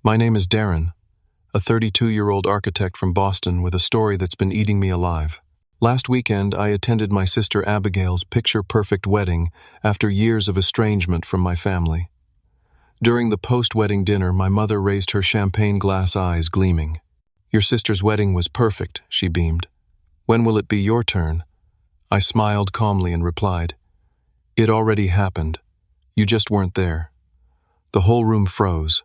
My name is Darrin, a 32-year-old architect from Boston with a story that's been eating me alive. Last weekend, I attended my sister Abigail's picture-perfect wedding after years of estrangement from my family. During the post-wedding dinner, my mother raised her champagne glass eyes gleaming. "Your sister's wedding was perfect," she beamed. "When will it be your turn?" I smiled calmly and replied, "It already happened. You just weren't there." The whole room froze.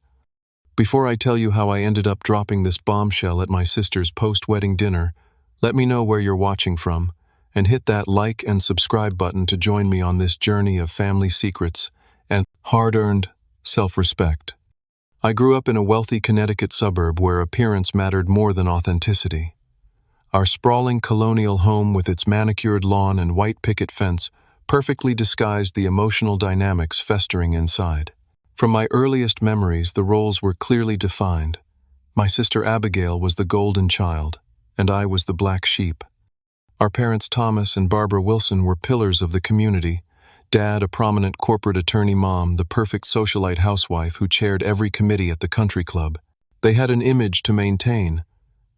Before I tell you how I ended up dropping this bombshell at my sister's post-wedding dinner, let me know where you're watching from, and hit that like and subscribe button to join me on this journey of family secrets and hard-earned self-respect. I grew up in a wealthy Connecticut suburb where appearance mattered more than authenticity. Our sprawling colonial home with its manicured lawn and white picket fence perfectly disguised the emotional dynamics festering inside. From my earliest memories, the roles were clearly defined. My sister Abigail was the golden child, and I was the black sheep. Our parents Thomas and Barbara Wilson were pillars of the community. Dad, a prominent corporate attorney, Mom, the perfect socialite housewife who chaired every committee at the country club. They had an image to maintain,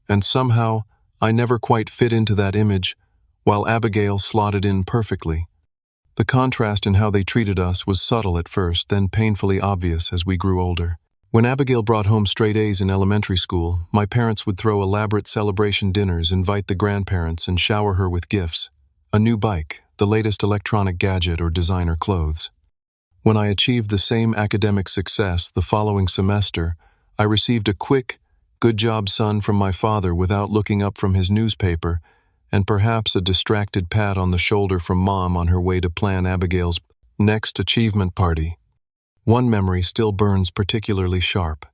and somehow I never quite fit into that image, while Abigail slotted in perfectly. The contrast in how they treated us was subtle at first, then painfully obvious as we grew older. When Abigail brought home straight A's in elementary school, my parents would throw elaborate celebration dinners, invite the grandparents, and shower her with gifts. A new bike, the latest electronic gadget, or designer clothes. When I achieved the same academic success the following semester, I received a quick, "Good job, son," from my father without looking up from his newspaper, and perhaps a distracted pat on the shoulder from Mom on her way to plan Abigail's next achievement party. One memory still burns particularly sharp.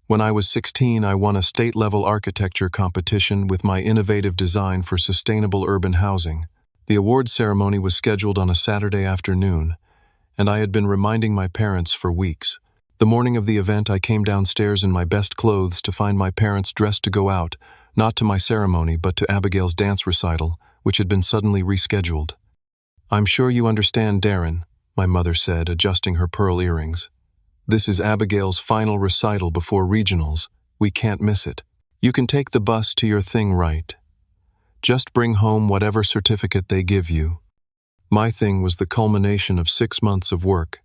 When I was 16, I won a state-level architecture competition with my innovative design for sustainable urban housing. The awards ceremony was scheduled on a Saturday afternoon, and I had been reminding my parents for weeks. The morning of the event, I came downstairs in my best clothes to find my parents dressed to go out, not to my ceremony but to Abigail's dance recital, which had been suddenly rescheduled. "I'm sure you understand, Darrin," my mother said, adjusting her pearl earrings. "This is Abigail's final recital before regionals. We can't miss it. You can take the bus to your thing, right? Just bring home whatever certificate they give you." My thing was the culmination of 6 months of work,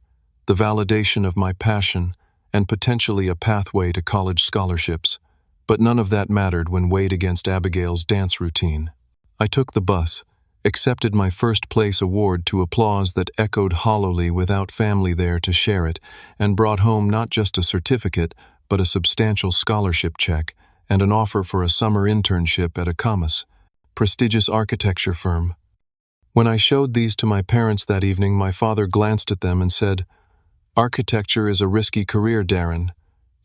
the validation of my passion, and potentially a pathway to college scholarships. But none of that mattered when weighed against Abigail's dance routine. I took the bus, accepted my first-place award to applause that echoed hollowly without family there to share it, and brought home not just a certificate, but a substantial scholarship check and an offer for a summer internship at a prestigious architecture firm. When I showed these to my parents that evening, my father glanced at them and said, "Architecture is a risky career, Darrin.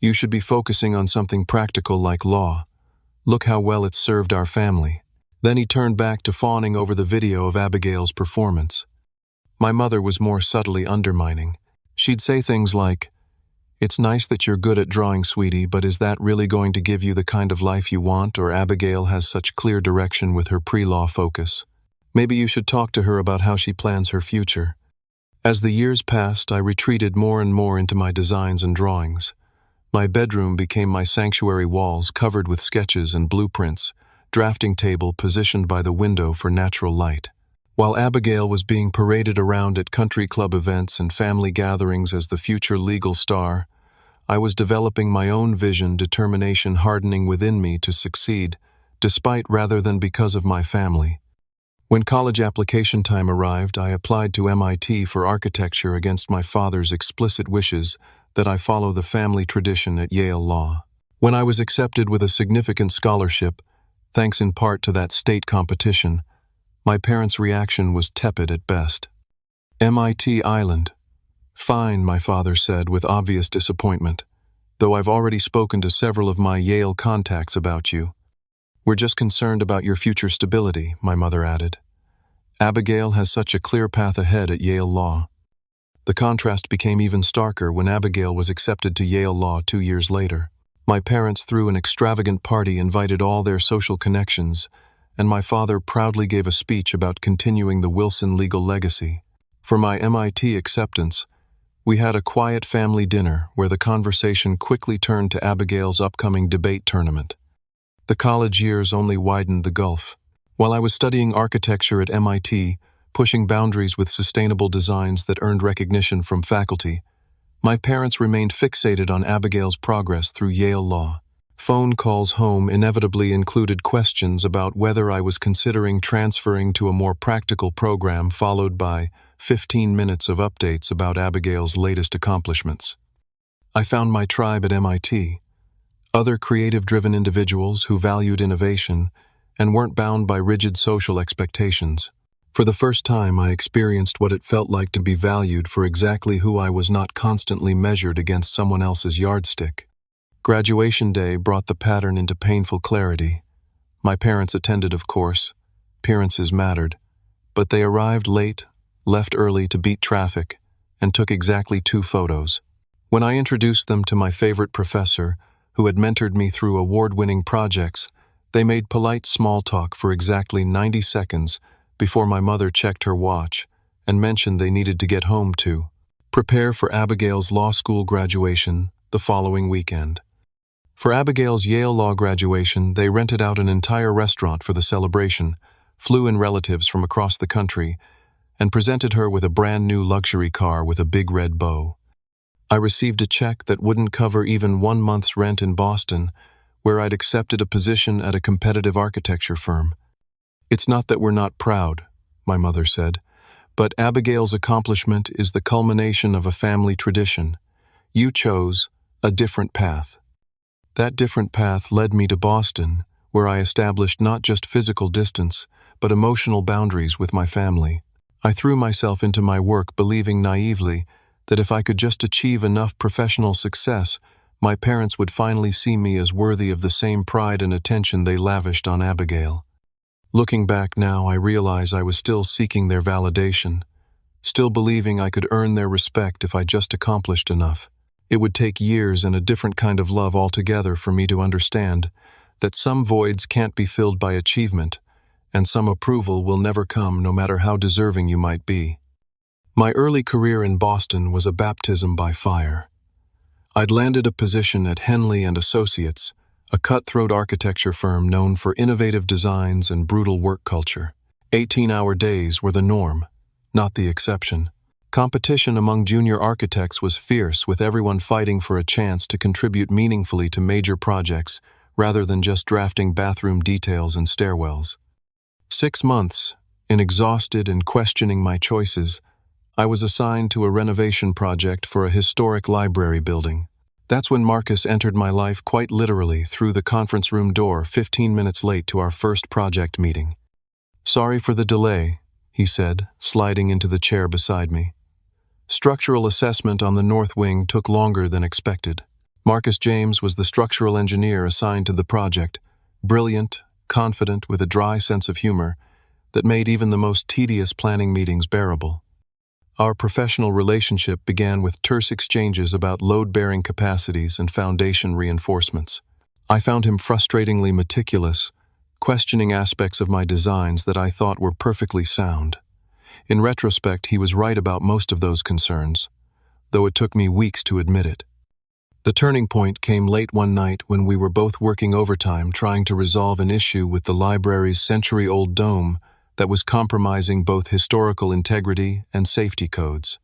You should be focusing on something practical like law. Look how well it's served our family." Then he turned back to fawning over the video of Abigail's performance. My mother was more subtly undermining. She'd say things like, "It's nice that you're good at drawing, sweetie, but is that really going to give you the kind of life you want? Or Abigail has such clear direction with her pre-law focus. Maybe you should talk to her about how she plans her future." As the years passed, I retreated more and more into my designs and drawings. My bedroom became my sanctuary, walls covered with sketches and blueprints, drafting table positioned by the window for natural light. While Abigail was being paraded around at country club events and family gatherings as the future legal star, I was developing my own vision, determination hardening within me to succeed, despite rather than because of my family. When college application time arrived, I applied to MIT for architecture against my father's explicit wishes that I follow the family tradition at Yale Law. When I was accepted with a significant scholarship, thanks in part to that state competition, my parents' reaction was tepid at best. "MIT Island." "Fine," my father said with obvious disappointment, "though I've already spoken to several of my Yale contacts about you." "We're just concerned about your future stability," my mother added. "Abigail has such a clear path ahead at Yale Law." The contrast became even starker when Abigail was accepted to Yale Law 2 years later. My parents threw an extravagant party, invited all their social connections, and my father proudly gave a speech about continuing the Wilson legal legacy. For my MIT acceptance, We had a quiet family dinner where the conversation quickly turned to Abigail's upcoming debate tournament. The college years only widened the gulf. While I was studying architecture at MIT, pushing boundaries with sustainable designs that earned recognition from faculty, my parents remained fixated on Abigail's progress through Yale Law. Phone calls home inevitably included questions about whether I was considering transferring to a more practical program, followed by 15 minutes of updates about Abigail's latest accomplishments. I found my tribe at MIT, other creative-driven individuals who valued innovation and weren't bound by rigid social expectations. For the first time, I experienced what it felt like to be valued for exactly who I was, not constantly measured against someone else's yardstick. Graduation day brought the pattern into painful clarity. My parents attended, of course. Appearances mattered. But they arrived late, left early to beat traffic, and took exactly 2 photos. When I introduced them to my favorite professor, who had mentored me through award-winning projects, they made polite small talk for exactly 90 seconds before my mother checked her watch and mentioned they needed to get home to prepare for Abigail's law school graduation the following weekend. For Abigail's Yale Law graduation, they rented out an entire restaurant for the celebration, flew in relatives from across the country, and presented her with a brand new luxury car with a big red bow. I received a check that wouldn't cover even 1 month's rent in Boston, where I'd accepted a position at a competitive architecture firm. "It's not that we're not proud," my mother said, "but Abigail's accomplishment is the culmination of a family tradition. You chose a different path." That different path led me to Boston, where I established not just physical distance, but emotional boundaries with my family. I threw myself into my work believing naively that if I could just achieve enough professional success, my parents would finally see me as worthy of the same pride and attention they lavished on Abigail. Looking back now, I realize I was still seeking their validation, still believing I could earn their respect if I just accomplished enough. It would take years and a different kind of love altogether for me to understand that some voids can't be filled by achievement, and some approval will never come no matter how deserving you might be. My early career in Boston was a baptism by fire. I'd landed a position at Henley and Associates, a cutthroat architecture firm known for innovative designs and brutal work culture. 18-hour days were the norm, not the exception. Competition among junior architects was fierce, with everyone fighting for a chance to contribute meaningfully to major projects rather than just drafting bathroom details and stairwells. 6 months, in exhausted and questioning my choices, I was assigned to a renovation project for a historic library building. That's when Marcus entered my life quite literally through the conference room door 15 minutes late to our first project meeting. "Sorry for the delay," he said, sliding into the chair beside me. Structural assessment on the north wing took longer than expected. Marcus James was the structural engineer assigned to the project, brilliant, confident, with a dry sense of humor that made even the most tedious planning meetings bearable. Our professional relationship began with terse exchanges about load-bearing capacities and foundation reinforcements. I found him frustratingly meticulous, questioning aspects of my designs that I thought were perfectly sound. In retrospect, he was right about most of those concerns, though it took me weeks to admit it. The turning point came late one night when we were both working overtime trying to resolve an issue with the library's century-old dome that was compromising both historical integrity and safety codes.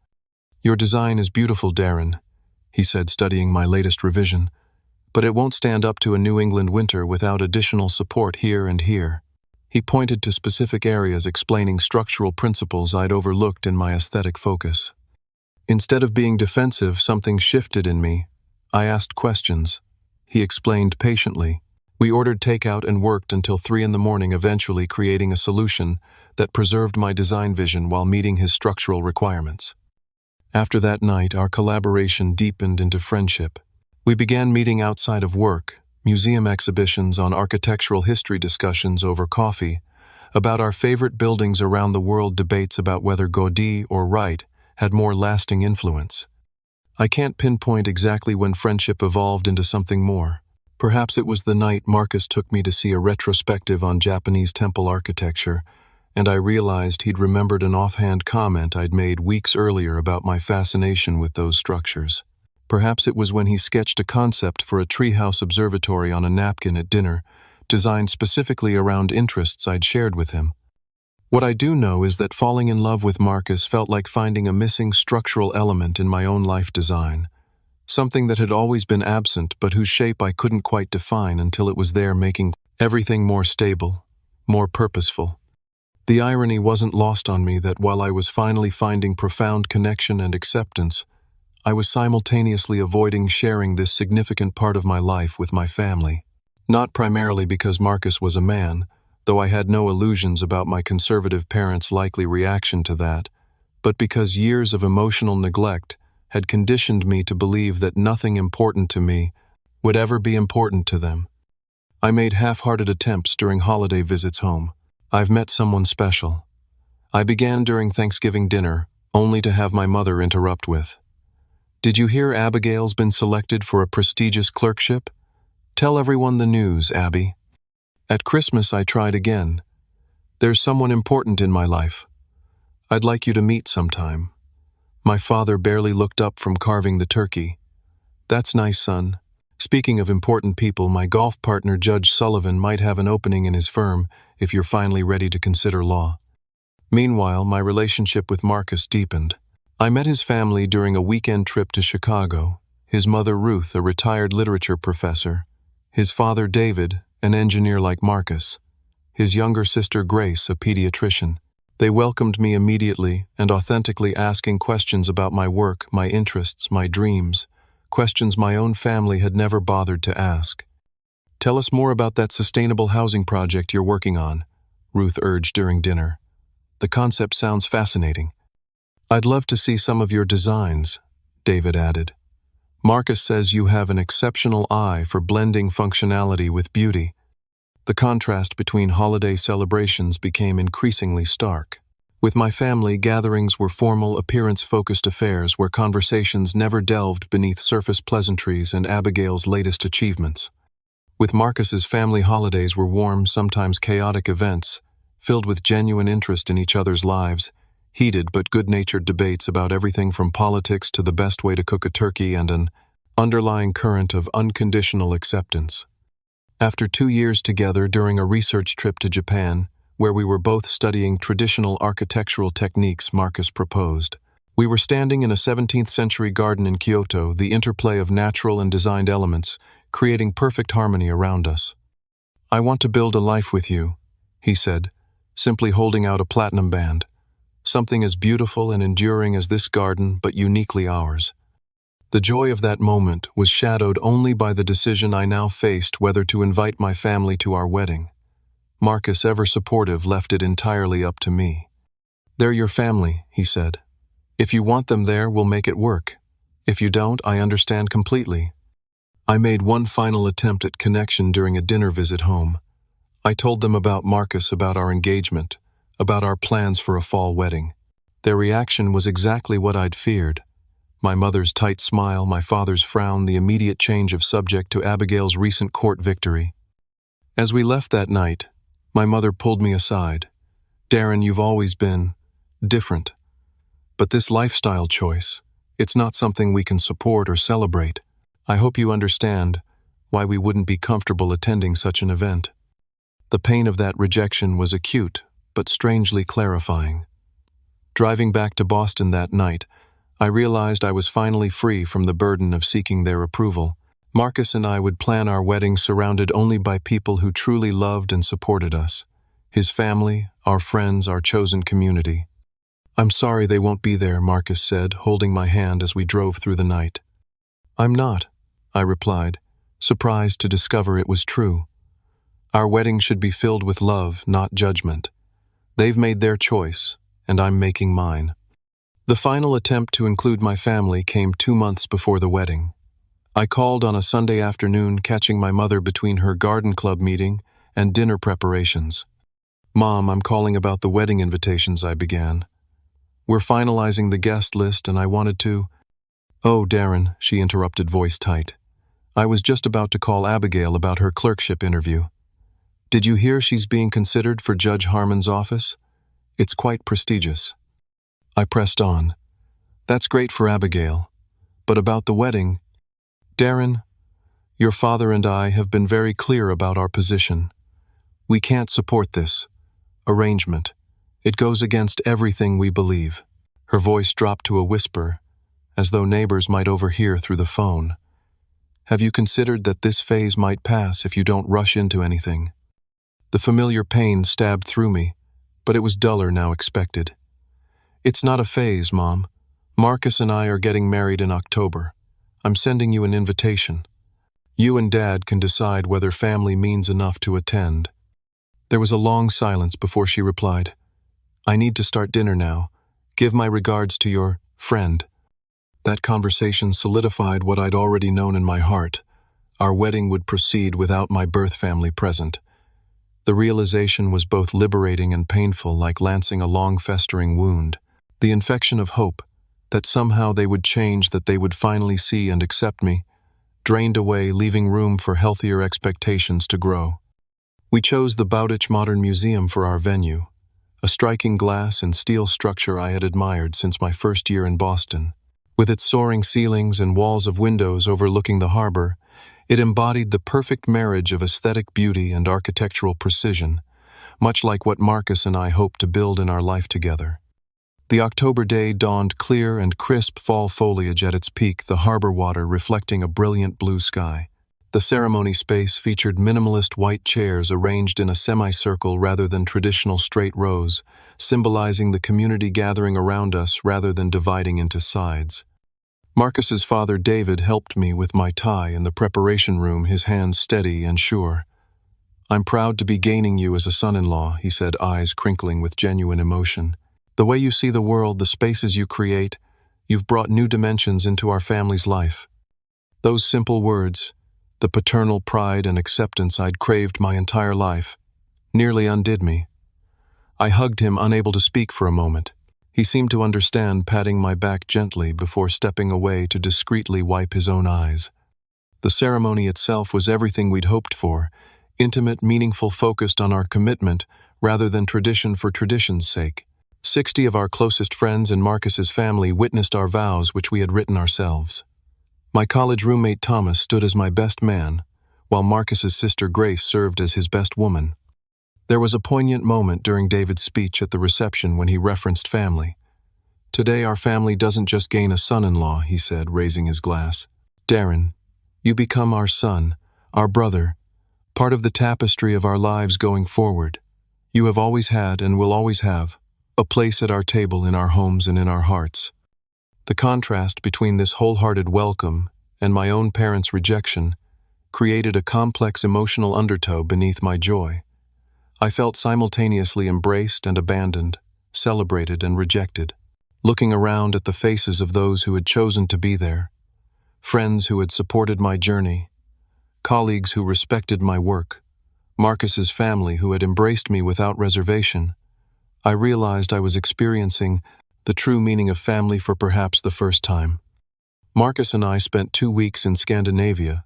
"Your design is beautiful, Darrin," he said, studying my latest revision, "but it won't stand up to a New England winter without additional support here and here." He pointed to specific areas, explaining structural principles I'd overlooked in my aesthetic focus. Instead of being defensive, something shifted in me. I asked questions. He explained patiently. We ordered takeout and worked until 3 in the morning, eventually creating a solution that preserved my design vision while meeting his structural requirements. After that night, our collaboration deepened into friendship. We began meeting outside of work, museum exhibitions, on architectural history, discussions over coffee, about our favorite buildings around the world, debates about whether Gaudí or Wright had more lasting influence. I can't pinpoint exactly when friendship evolved into something more. Perhaps it was the night Marcus took me to see a retrospective on Japanese temple architecture, and I realized he'd remembered an offhand comment I'd made weeks earlier about my fascination with those structures. Perhaps it was when he sketched a concept for a treehouse observatory on a napkin at dinner, designed specifically around interests I'd shared with him. What I do know is that falling in love with Marcus felt like finding a missing structural element in my own life design, something that had always been absent but whose shape I couldn't quite define until it was there, making everything more stable, more purposeful. The irony wasn't lost on me that while I was finally finding profound connection and acceptance, I was simultaneously avoiding sharing this significant part of my life with my family. Not primarily because Marcus was a man, though I had no illusions about my conservative parents' likely reaction to that, but because years of emotional neglect had conditioned me to believe that nothing important to me would ever be important to them. I made half-hearted attempts during holiday visits home. I've met someone special. I began during Thanksgiving dinner, only to have my mother interrupt with, "Did you hear Abigail's been selected for a prestigious clerkship? Tell everyone the news, Abby." At Christmas, I tried again. "There's someone important in my life. I'd like you to meet sometime." My father barely looked up from carving the turkey. "That's nice, son. Speaking of important people, my golf partner Judge Sullivan might have an opening in his firm if you're finally ready to consider law." Meanwhile, my relationship with Marcus deepened. I met his family during a weekend trip to Chicago. His mother Ruth, a retired literature professor. His father David, an engineer like Marcus. His younger sister Grace, a pediatrician. They welcomed me immediately and authentically, asking questions about my work, my interests, my dreams, questions my own family had never bothered to ask. "Tell us more about that sustainable housing project you're working on," Ruth urged during dinner. "The concept sounds fascinating." "I'd love to see some of your designs," David added. "Marcus says you have an exceptional eye for blending functionality with beauty." The contrast between holiday celebrations became increasingly stark. With my family, gatherings were formal, appearance-focused affairs where conversations never delved beneath surface pleasantries and Abigail's latest achievements. With Marcus's family, holidays were warm, sometimes chaotic events, filled with genuine interest in each other's lives, heated but good-natured debates about everything from politics to the best way to cook a turkey, and an underlying current of unconditional acceptance. After 2 years together during a research trip to Japan, where we were both studying traditional architectural techniques, Marcus proposed. We were standing in a 17th-century garden in Kyoto, the interplay of natural and designed elements, creating perfect harmony around us. "I want to build a life with you," he said, simply holding out a platinum band. "Something as beautiful and enduring as this garden, but uniquely ours." The joy of that moment was shadowed only by the decision I now faced whether to invite my family to our wedding. Marcus, ever supportive, left it entirely up to me. "They're your family," he said. "If you want them there, we'll make it work. If you don't, I understand completely." I made one final attempt at connection during a dinner visit home. I told them about Marcus, about our engagement, about our plans for a fall wedding. Their reaction was exactly what I'd feared. My mother's tight smile, my father's frown, the immediate change of subject to Abigail's recent court victory. As we left that night, my mother pulled me aside. "Darrin, you've always been different. But this lifestyle choice, it's not something we can support or celebrate. I hope you understand why we wouldn't be comfortable attending such an event." The pain of that rejection was acute, but strangely clarifying. Driving back to Boston that night, I realized I was finally free from the burden of seeking their approval. Marcus and I would plan our wedding surrounded only by people who truly loved and supported us. His family, our friends, our chosen community. "I'm sorry they won't be there," Marcus said, holding my hand as we drove through the night. "I'm not," I replied, surprised to discover it was true. Our wedding should be filled with love, not judgment. They've made their choice, and I'm making mine. The final attempt to include my family came 2 months before the wedding. I called on a Sunday afternoon, catching my mother between her garden club meeting and dinner preparations. "Mom, I'm calling about the wedding invitations," I began. "We're finalizing the guest list and I wanted to—" "Oh, Darrin," she interrupted, voice tight. "I was just about to call Abigail about her clerkship interview. Did you hear she's being considered for Judge Harmon's office? It's quite prestigious. I pressed on. That's great for Abigail. But about the wedding, Darrin, your father and I have been very clear about our position. We can't support this arrangement. It goes against everything we believe. Her voice dropped to a whisper, as though neighbors might overhear through the phone. Have you considered that this phase might pass if you don't rush into anything? The familiar pain stabbed through me, but it was duller now expected. It's not a phase, Mom. Marcus and I are getting married in October. I'm sending you an invitation. You and Dad can decide whether family means enough to attend. There was a long silence before she replied, I need to start dinner now. Give my regards to your friend. That conversation solidified what I'd already known in my heart. Our wedding would proceed without my birth family present. The realization was both liberating and painful, like lancing a long-festering wound. The infection of hope, that somehow they would change, that they would finally see and accept me, drained away, leaving room for healthier expectations to grow. We chose the Bowditch Modern Museum for our venue, a striking glass and steel structure I had admired since my first year in Boston. With its soaring ceilings and walls of windows overlooking the harbor, it embodied the perfect marriage of aesthetic beauty and architectural precision, much like what Marcus and I hoped to build in our life together. The October day dawned clear and crisp, fall foliage at its peak, the harbor water reflecting a brilliant blue sky. The ceremony space featured minimalist white chairs arranged in a semicircle rather than traditional straight rows, symbolizing the community gathering around us rather than dividing into sides. Marcus's father, David, helped me with my tie in the preparation room, his hands steady and sure. I'm proud to be gaining you as a son-in-law, he said, eyes crinkling with genuine emotion. The way you see the world, the spaces you create, you've brought new dimensions into our family's life. Those simple words, the paternal pride and acceptance I'd craved my entire life, nearly undid me. I hugged him, unable to speak for a moment. He seemed to understand, patting my back gently before stepping away to discreetly wipe his own eyes. The ceremony itself was everything we'd hoped for, intimate, meaningful, focused on our commitment rather than tradition for tradition's sake. 60 of our closest friends and Marcus's family witnessed our vows, which we had written ourselves. My college roommate Thomas stood as my best man, while Marcus's sister Grace served as his best woman. There was a poignant moment during David's speech at the reception when he referenced family. Today our family doesn't just gain a son-in-law, he said, raising his glass. Darrin, you become our son, our brother, part of the tapestry of our lives going forward. You have always had and will always have a place at our table, in our homes and in our hearts. The contrast between this wholehearted welcome and my own parents' rejection created a complex emotional undertow beneath my joy. I felt simultaneously embraced and abandoned, celebrated and rejected. Looking around at the faces of those who had chosen to be there, friends who had supported my journey, colleagues who respected my work, Marcus's family who had embraced me without reservation, I realized I was experiencing the true meaning of family for perhaps the first time. Marcus and I spent 2 weeks in Scandinavia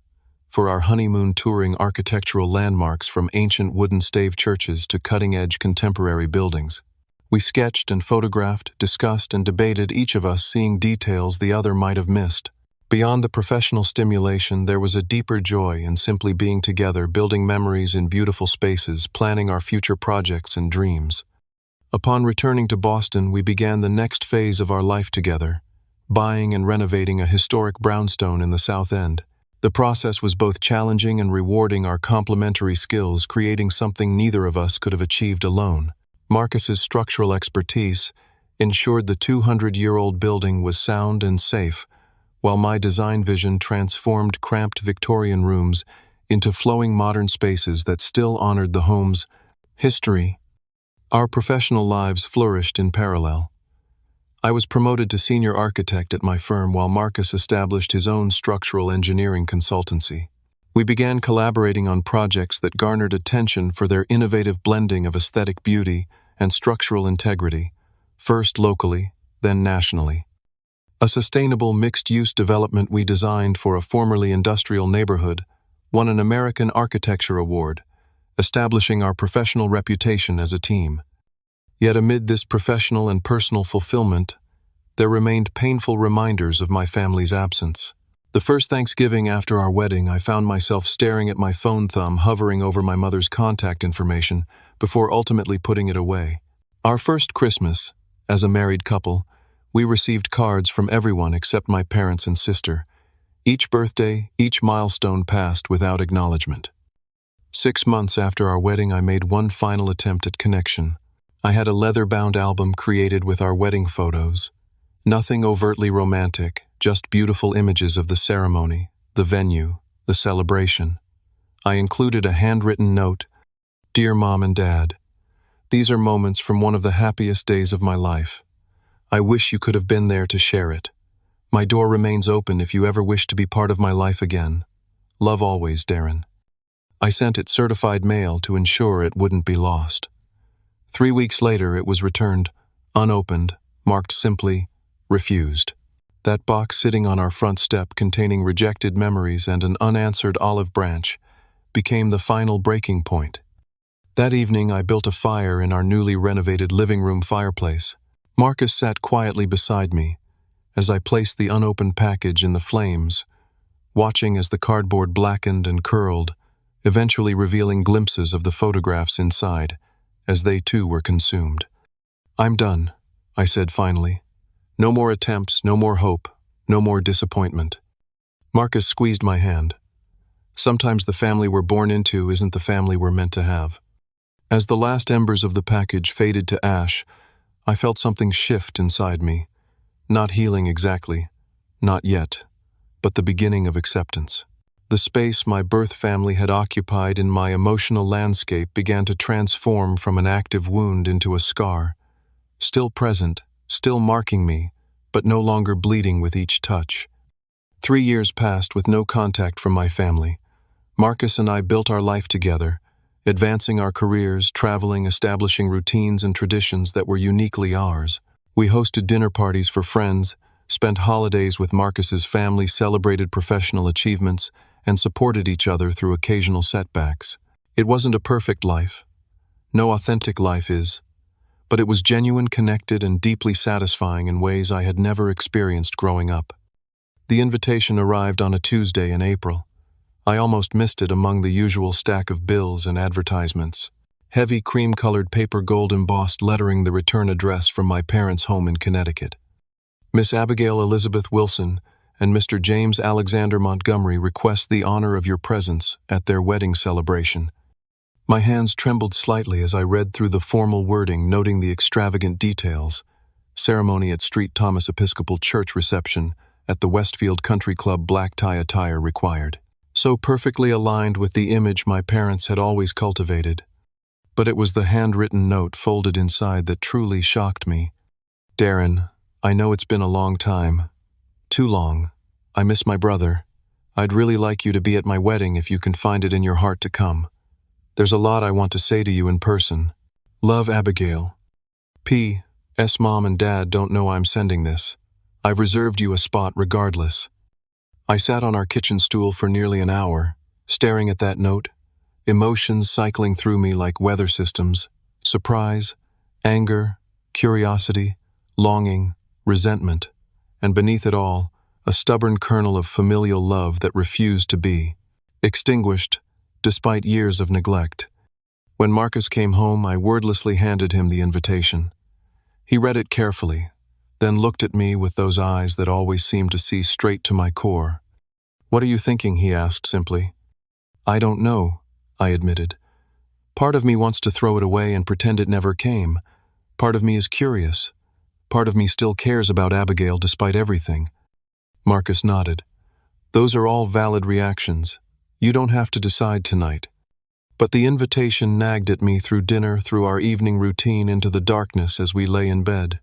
for our honeymoon, touring architectural landmarks from ancient wooden stave churches to cutting-edge contemporary buildings. We sketched and photographed, discussed and debated, each of us seeing details the other might have missed. Beyond the professional stimulation, there was a deeper joy in simply being together, building memories in beautiful spaces, planning our future projects and dreams. Upon returning to Boston, we began the next phase of our life together, buying and renovating a historic brownstone in the South End. The process was both challenging and rewarding, our complementary skills creating something neither of us could have achieved alone. Marcus's structural expertise ensured the 200-year-old building was sound and safe, while my design vision transformed cramped Victorian rooms into flowing modern spaces that still honored the home's history. Our professional lives flourished in parallel. I was promoted to senior architect at my firm while Marcus established his own structural engineering consultancy. We began collaborating on projects that garnered attention for their innovative blending of aesthetic beauty and structural integrity, first locally, then nationally. A sustainable mixed-use development we designed for a formerly industrial neighborhood won an American Architecture Award, establishing our professional reputation as a team. Yet amid this professional and personal fulfillment, there remained painful reminders of my family's absence. The first Thanksgiving after our wedding, I found myself staring at my phone thumb hovering over my mother's contact information before ultimately putting it away. Our first Christmas, as a married couple, we received cards from everyone except my parents and sister. Each birthday, each milestone passed without acknowledgement. 6 months after our wedding, I made one final attempt at connection. I had a leather-bound album created with our wedding photos. Nothing overtly romantic, just beautiful images of the ceremony, the venue, the celebration. I included a handwritten note, "Dear Mom and Dad, these are moments from one of the happiest days of my life. I wish you could have been there to share it. My door remains open if you ever wish to be part of my life again. Love always, Darrin." I sent it certified mail to ensure it wouldn't be lost. 3 weeks later, it was returned, unopened, marked simply, "Refused." That box sitting on our front step containing rejected memories and an unanswered olive branch became the final breaking point. That evening, I built a fire in our newly renovated living room fireplace. Marcus sat quietly beside me as I placed the unopened package in the flames, watching as the cardboard blackened and curled, eventually revealing glimpses of the photographs inside, as they too were consumed. "I'm done," I said finally. "No more attempts, no more hope, no more disappointment." Marcus squeezed my hand. Sometimes the family we're born into isn't the family we're meant to have. As the last embers of the package faded to ash, I felt something shift inside me. Not healing exactly, not yet, but the beginning of acceptance. The space my birth family had occupied in my emotional landscape began to transform from an active wound into a scar, still present, still marking me, but no longer bleeding with each touch. 3 years passed with no contact from my family. Marcus and I built our life together, advancing our careers, traveling, establishing routines and traditions that were uniquely ours. We hosted dinner parties for friends, spent holidays with Marcus's family, celebrated professional achievements, and supported each other through occasional setbacks. It wasn't a perfect life. No authentic life is. But it was genuine, connected, and deeply satisfying in ways I had never experienced growing up. The invitation arrived on a Tuesday in April. I almost missed it among the usual stack of bills and advertisements. Heavy cream-colored paper gold embossed lettering the return address from my parents' home in Connecticut. "Miss Abigail Elizabeth Wilson and Mr. James Alexander Montgomery request the honor of your presence at their wedding celebration." My hands trembled slightly as I read through the formal wording, noting the extravagant details. Ceremony at St. Thomas Episcopal Church, reception at the Westfield Country Club, black tie attire required. So perfectly aligned with the image my parents had always cultivated. But it was the handwritten note folded inside that truly shocked me. "Darrin, I know it's been a long time. Too long. I miss my brother. I'd really like you to be at my wedding if you can find it in your heart to come. There's a lot I want to say to you in person. Love, Abigail. P.S. Mom and Dad don't know I'm sending this. I've reserved you a spot regardless." I sat on our kitchen stool for nearly an hour, staring at that note, emotions cycling through me like weather systems: surprise, anger, curiosity, longing, resentment, and beneath it all, a stubborn kernel of familial love that refused to be extinguished, despite years of neglect. When Marcus came home, I wordlessly handed him the invitation. He read it carefully, then looked at me with those eyes that always seemed to see straight to my core. "What are you thinking?" he asked simply. "I don't know," I admitted. "Part of me wants to throw it away and pretend it never came. Part of me is curious. Part of me still cares about Abigail despite everything." Marcus nodded. "Those are all valid reactions. You don't have to decide tonight." But the invitation nagged at me through dinner, through our evening routine, into the darkness as we lay in bed.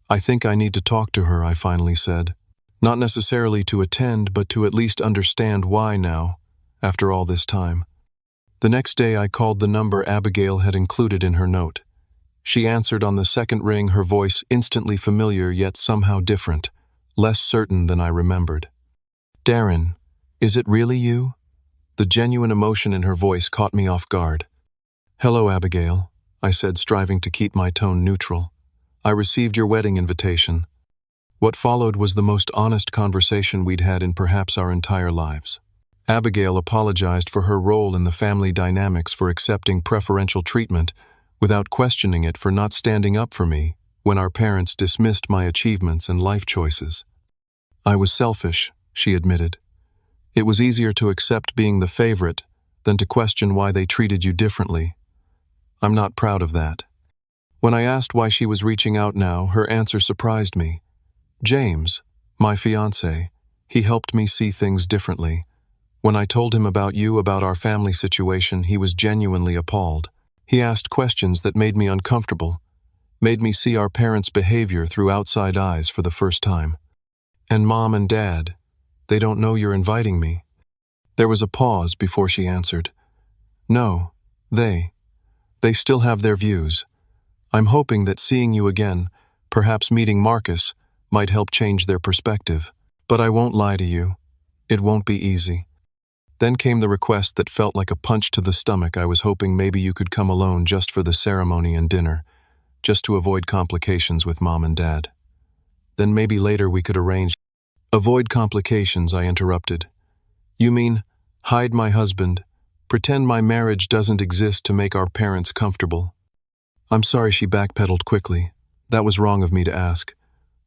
"I think I need to talk to her," I finally said. Not necessarily to attend, but to at least understand why now, after all this time. The next day I called the number Abigail had included in her note. She answered on the second ring, her voice instantly familiar yet somehow different, less certain than I remembered. "Darrin, is it really you?" The genuine emotion in her voice caught me off guard. "Hello, Abigail. I said, striving to keep my tone neutral. "I received your wedding invitation." What followed was the most honest conversation we'd had in perhaps our entire lives. Abigail apologized for her role in the family dynamics, for accepting preferential treatment without questioning it, for not standing up for me when our parents dismissed my achievements and life choices. "I was selfish," she admitted. "It was easier to accept being the favorite than to question why they treated you differently. I'm not proud of that." When I asked why she was reaching out now, her answer surprised me. "James, my fiancé, he helped me see things differently. When I told him about you, about our family situation, he was genuinely appalled. He asked questions that made me uncomfortable, made me see our parents' behavior through outside eyes for the first time. And Mom and Dad, they don't know you're inviting me." There was a pause before she answered. "No, they still have their views. I'm hoping that seeing you again, perhaps meeting Marcus, might help change their perspective. But I won't lie to you. It won't be easy." Then came the request that felt like a punch to the stomach. "I was hoping maybe you could come alone just for the ceremony and dinner, just to avoid complications with Mom and Dad. Then maybe later we could arrange—" "Avoid complications," I interrupted. "You mean hide my husband, pretend my marriage doesn't exist to make our parents comfortable?" "I'm sorry," she backpedaled quickly. "That was wrong of me to ask.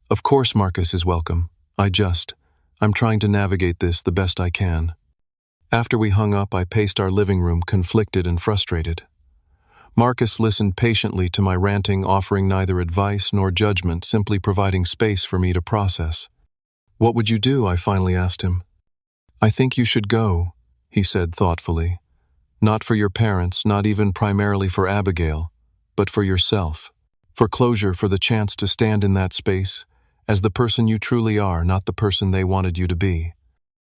Of course Marcus is welcome. I'm trying to navigate this the best I can." After we hung up, I paced our living room, conflicted and frustrated. Marcus listened patiently to my ranting, offering neither advice nor judgment, simply providing space for me to process. "What would you do?" I finally asked him. "I think you should go," he said thoughtfully. "Not for your parents, not even primarily for Abigail, but for yourself. For closure, for the chance to stand in that space as the person you truly are, not the person they wanted you to be."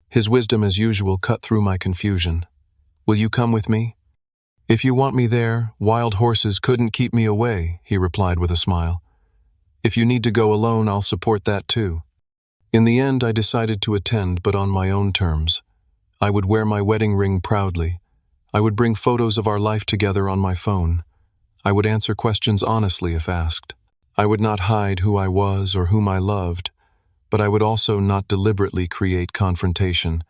His wisdom, as usual, cut through my confusion. "Will you come with me?" "If you want me there, wild horses couldn't keep me away," he replied with a smile. "If you need to go alone, I'll support that too." In the end, I decided to attend, but on my own terms. I would wear my wedding ring proudly. I would bring photos of our life together on my phone. I would answer questions honestly if asked. I would not hide who I was or whom I loved, but I would also not deliberately create confrontation.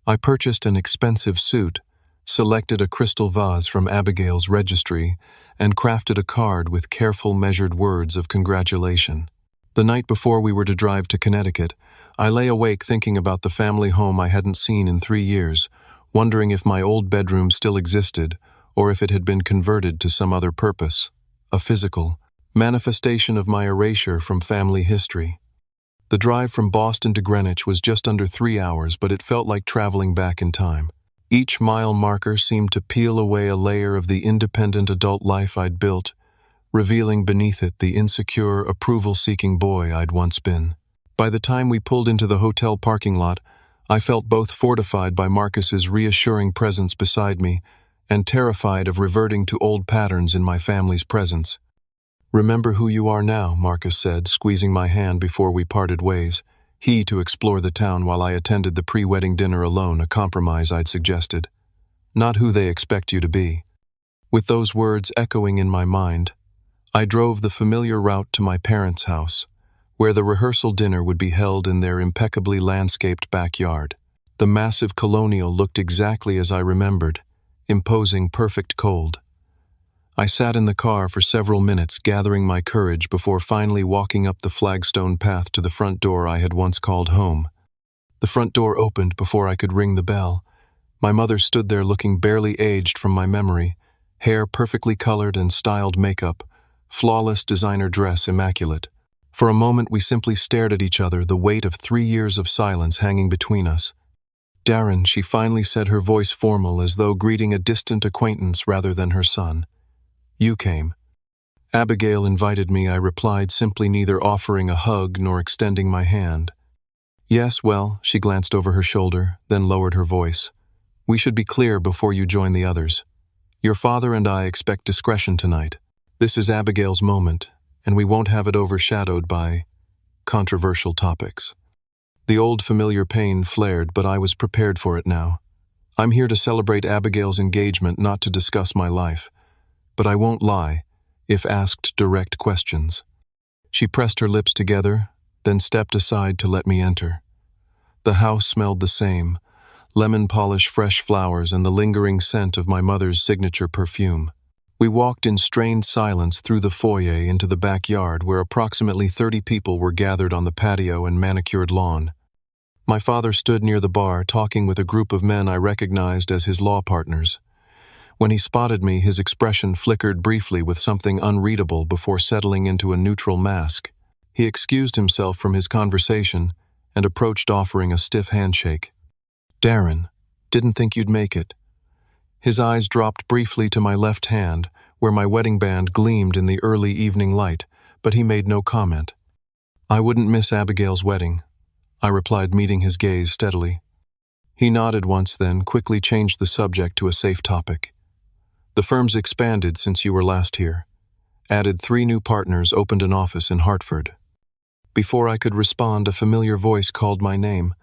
I purchased an expensive suit, selected a crystal vase from Abigail's registry, and crafted a card with careful, measured words of congratulation. The night before we were to drive to Connecticut, I lay awake thinking about the family home I hadn't seen in 3 years, wondering if my old bedroom still existed or if it had been converted to some other purpose, a physical manifestation of my erasure from family history. The drive from Boston to Greenwich was just under 3 hours, but it felt like traveling back in time. Each mile marker seemed to peel away a layer of the independent adult life I'd built, revealing beneath it the insecure, approval-seeking boy I'd once been. By the time we pulled into the hotel parking lot, I felt both fortified by Marcus's reassuring presence beside me and terrified of reverting to old patterns in my family's presence. "Remember who you are now," Marcus said, squeezing my hand before we parted ways. He to explore the town while I attended the pre-wedding dinner alone, a compromise I'd suggested. "Not who they expect you to be." With those words echoing in my mind, I drove the familiar route to my parents' house, where the rehearsal dinner would be held in their impeccably landscaped backyard. The massive colonial looked exactly as I remembered, imposing perfect cold. I sat in the car for several minutes, gathering my courage before finally walking up the flagstone path to the front door I had once called home. The front door opened before I could ring the bell. My mother stood there looking barely aged from my memory, hair perfectly colored and styled makeup, flawless designer dress immaculate. For a moment we simply stared at each other, the weight of 3 years of silence hanging between us. "Darrin," she finally said, her voice formal, as though greeting a distant acquaintance rather than her son. "You came." "Abigail invited me," I replied, simply, neither offering a hug nor extending my hand. "Yes, well," she glanced over her shoulder, then lowered her voice. "We should be clear before you join the others. Your father and I expect discretion tonight. This is Abigail's moment, and we won't have it overshadowed by controversial topics." The old familiar pain flared, but I was prepared for it now. I'm here to celebrate Abigail's engagement, not to discuss my life. but I won't lie if asked direct questions. She pressed her lips together, then stepped aside to let me enter. The house smelled the same, lemon polish, fresh flowers, and the lingering scent of my mother's signature perfume. We walked in strained silence through the foyer into the backyard where approximately 30 people were gathered on the patio and manicured lawn. My father stood near the bar talking with a group of men I recognized as his law partners. When he spotted me, his expression flickered briefly with something unreadable before settling into a neutral mask. He excused himself from his conversation and approached, offering a stiff handshake. "Darrin, didn't think you'd make it." His eyes dropped briefly to my left hand, where my wedding band gleamed in the early evening light, but he made no comment. "I wouldn't miss Abigail's wedding," I replied, meeting his gaze steadily. He nodded once, then quickly changed the subject to a safe topic. "The firm's expanded since you were last here. Added 3 new partners, opened an office in Hartford." Before I could respond, a familiar voice called my name.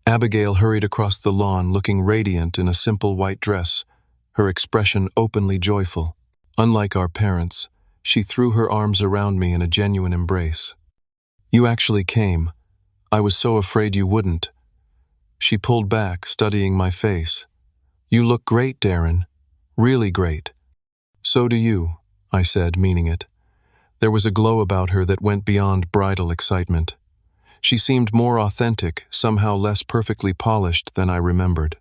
Abigail hurried across the lawn, looking radiant in a simple white dress, her expression openly joyful. Unlike our parents, she threw her arms around me in a genuine embrace. "You actually came. I was so afraid you wouldn't." She pulled back, studying my face. "You look great, Darrin. Really great." "So do you," I said, meaning it. There was a glow about her that went beyond bridal excitement. She seemed more authentic, somehow less perfectly polished than I remembered.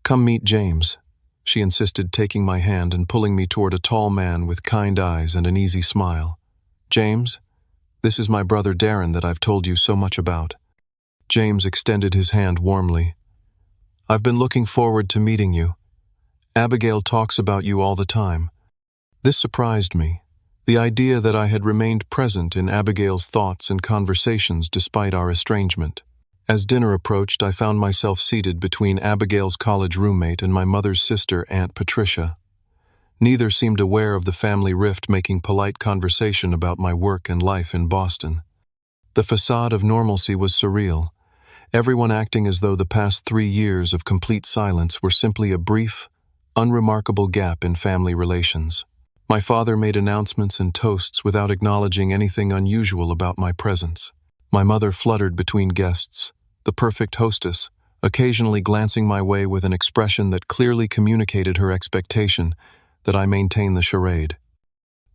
"Come meet James," she insisted, taking my hand and pulling me toward a tall man with kind eyes and an easy smile. "James, this is my brother Darrin that I've told you so much about." James extended his hand warmly. "I've been looking forward to meeting you. Abigail talks about you all the time." This surprised me, the idea that I had remained present in Abigail's thoughts and conversations despite our estrangement. As dinner approached, I found myself seated between Abigail's college roommate and my mother's sister, Aunt Patricia. Neither seemed aware of the family rift, making polite conversation about my work and life in Boston. The facade of normalcy was surreal, everyone acting as though the past 3 years of complete silence were simply a brief, unremarkable gap in family relations. My father made announcements and toasts without acknowledging anything unusual about my presence. My mother fluttered between guests, the perfect hostess, occasionally glancing my way with an expression that clearly communicated her expectation that I maintain the charade.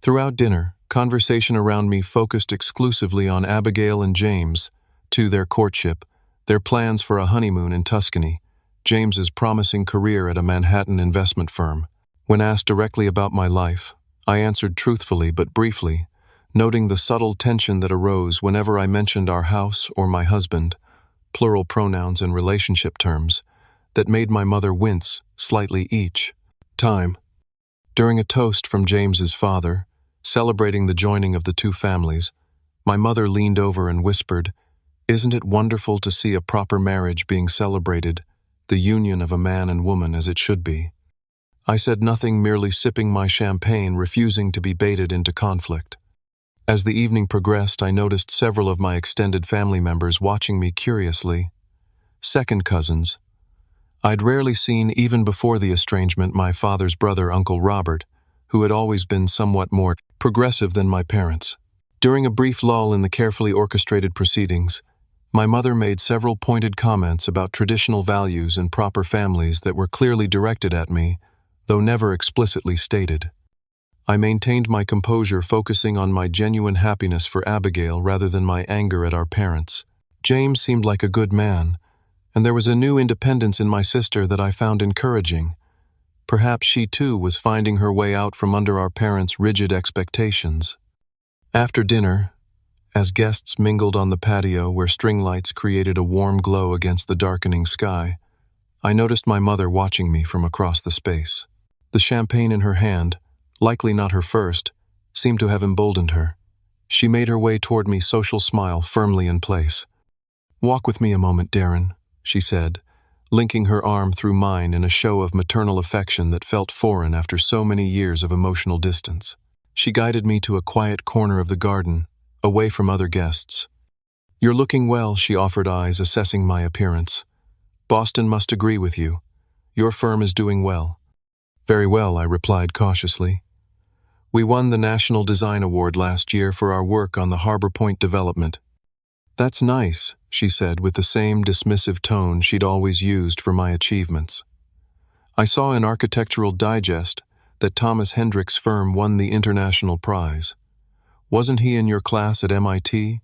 Throughout dinner, conversation around me focused exclusively on Abigail and James, their courtship, their plans for a honeymoon in Tuscany, James's promising career at a Manhattan investment firm. When asked directly about my life, I answered truthfully but briefly, noting the subtle tension that arose whenever I mentioned our house or my husband, plural pronouns and relationship terms, that made my mother wince slightly each time. During a toast from James's father, celebrating the joining of the 2 families, my mother leaned over and whispered, "Isn't it wonderful to see a proper marriage being celebrated, the union of a man and woman as it should be?" I said nothing, merely sipping my champagne, refusing to be baited into conflict. As the evening progressed, I noticed several of my extended family members watching me curiously. Second cousins. I'd rarely seen, even before the estrangement, my father's brother, Uncle Robert, who had always been somewhat more progressive than my parents. During a brief lull in the carefully orchestrated proceedings, my mother made several pointed comments about traditional values and proper families that were clearly directed at me, though never explicitly stated. I maintained my composure, focusing on my genuine happiness for Abigail rather than my anger at our parents. James seemed like a good man, and there was a new independence in my sister that I found encouraging. Perhaps she too was finding her way out from under our parents' rigid expectations. After dinner, as guests mingled on the patio where string lights created a warm glow against the darkening sky, I noticed my mother watching me from across the space. The champagne in her hand, likely not her first, seemed to have emboldened her. She made her way toward me, social smile firmly in place. "Walk with me a moment, Darrin," she said, linking her arm through mine in a show of maternal affection that felt foreign after so many years of emotional distance. She guided me to a quiet corner of the garden, away from other guests. "You're looking well," she offered, eyes assessing my appearance. "Boston must agree with you. Your firm is doing well." "Very well," I replied cautiously. We won the National Design Award last year for our work on the Harbor Point development. That's nice, she said with the same dismissive tone she'd always used for my achievements. I saw in Architectural Digest that Thomas Hendrick's firm won the international prize. Wasn't he in your class at MIT?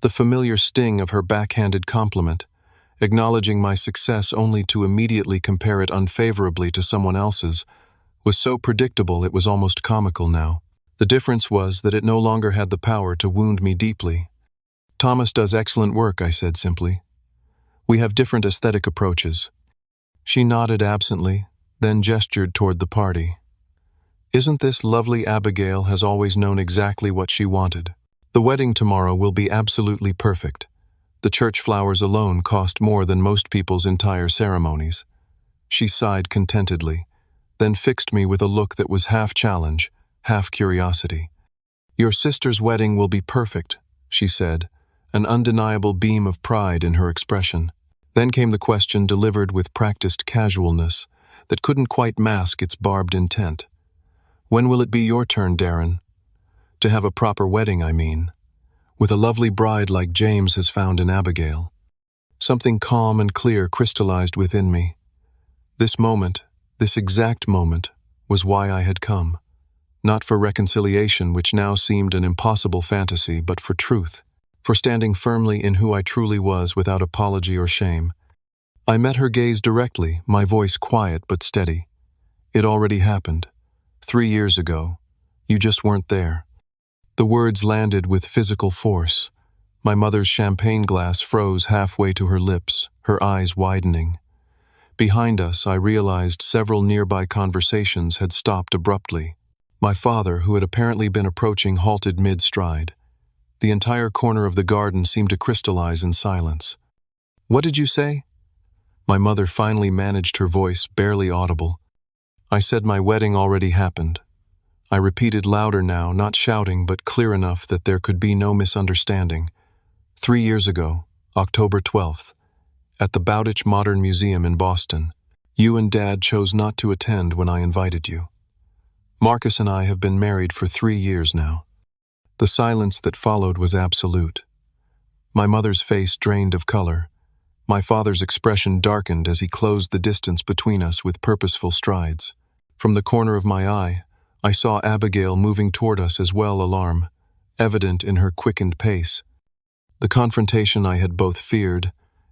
The familiar sting of her backhanded compliment, acknowledging my success only to immediately compare it unfavorably to someone else's, was so predictable it was almost comical now. The difference was that it no longer had the power to wound me deeply. Thomas does excellent work, I said simply. We have different aesthetic approaches. She nodded absently, then gestured toward the party. Isn't this lovely Abigail has always known exactly what she wanted? The wedding tomorrow will be absolutely perfect. The church flowers alone cost more than most people's entire ceremonies. She sighed contentedly, then fixed me with a look that was half challenge, half curiosity. Your sister's wedding will be perfect, she said, an undeniable beam of pride in her expression. Then came the question delivered with practiced casualness that couldn't quite mask its barbed intent. When will it be your turn, Darrin? To have a proper wedding, I mean. With a lovely bride like James has found in Abigail. Something calm and clear crystallized within me. This moment, this exact moment, was why I had come. Not for reconciliation, which now seemed an impossible fantasy, but for truth. For standing firmly in who I truly was without apology or shame. I met her gaze directly, my voice quiet but steady. It already happened. 3 years ago. You just weren't there. The words landed with physical force. My mother's champagne glass froze halfway to her lips, her eyes widening. Behind us, I realized several nearby conversations had stopped abruptly. My father, who had apparently been approaching, halted mid-stride. The entire corner of the garden seemed to crystallize in silence. What did you say? My mother finally managed her voice, barely audible. I said my wedding already happened. I repeated louder now, not shouting, but clear enough that there could be no misunderstanding. 3 years ago, October 12th, at the Bowditch Modern Museum in Boston. You and Dad chose not to attend when I invited you. Marcus and I have been married for 3 years now. The silence that followed was absolute. My mother's face drained of color. My father's expression darkened as he closed the distance between us with purposeful strides. From the corner of my eye, I saw Abigail moving toward us as well, alarm, evident in her quickened pace. The confrontation I had both feared,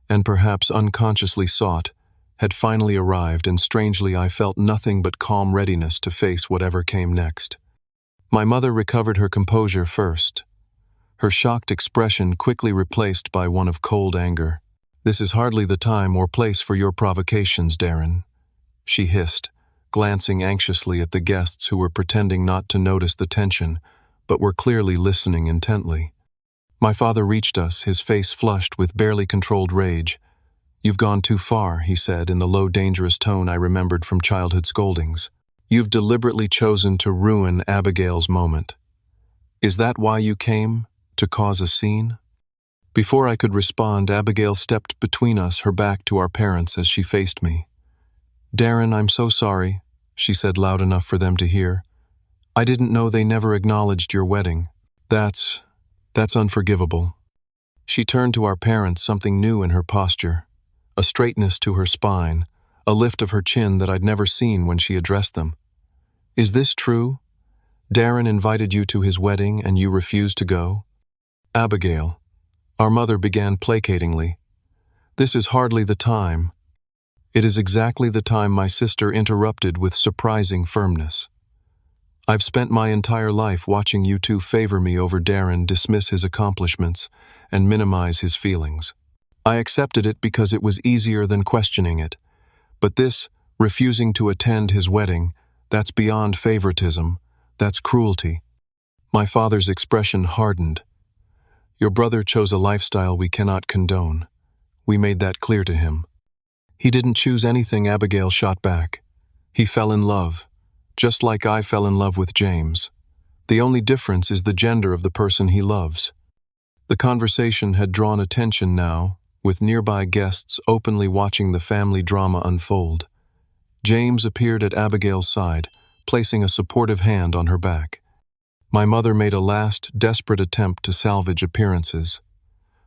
and perhaps unconsciously sought, had finally arrived, and strangely I felt nothing but calm readiness to face whatever came next. My mother recovered her composure first, her shocked expression quickly replaced by one of cold anger. This is hardly the time or place for your provocations, Darrin, she hissed, glancing anxiously at the guests who were pretending not to notice the tension, but were clearly listening intently. My father reached us, his face flushed with barely controlled rage. You've gone too far, he said in the low, dangerous tone I remembered from childhood scoldings. You've deliberately chosen to ruin Abigail's moment. Is that why you came? To cause a scene? Before I could respond, Abigail stepped between us, her back to our parents as she faced me. Darrin, I'm so sorry, she said loud enough for them to hear. I didn't know they never acknowledged your wedding. That's unforgivable. She turned to our parents, something new in her posture, a straightness to her spine, a lift of her chin that I'd never seen when she addressed them. Is this true? Darrin invited you to his wedding and you refused to go? Abigail, our mother began placatingly. This is hardly the time. It is exactly the time, my sister interrupted with surprising firmness. I've spent my entire life watching you two favor me over Darrin, dismiss his accomplishments, and minimize his feelings. I accepted it because it was easier than questioning it. But this, refusing to attend his wedding, that's beyond favoritism, that's cruelty. My father's expression hardened. Your brother chose a lifestyle we cannot condone. We made that clear to him. He didn't choose anything, Abigail shot back. He fell in love, just like I fell in love with James. The only difference is the gender of the person he loves. The conversation had drawn attention now, with nearby guests openly watching the family drama unfold. James appeared at Abigail's side, placing a supportive hand on her back. My mother made a last, desperate attempt to salvage appearances.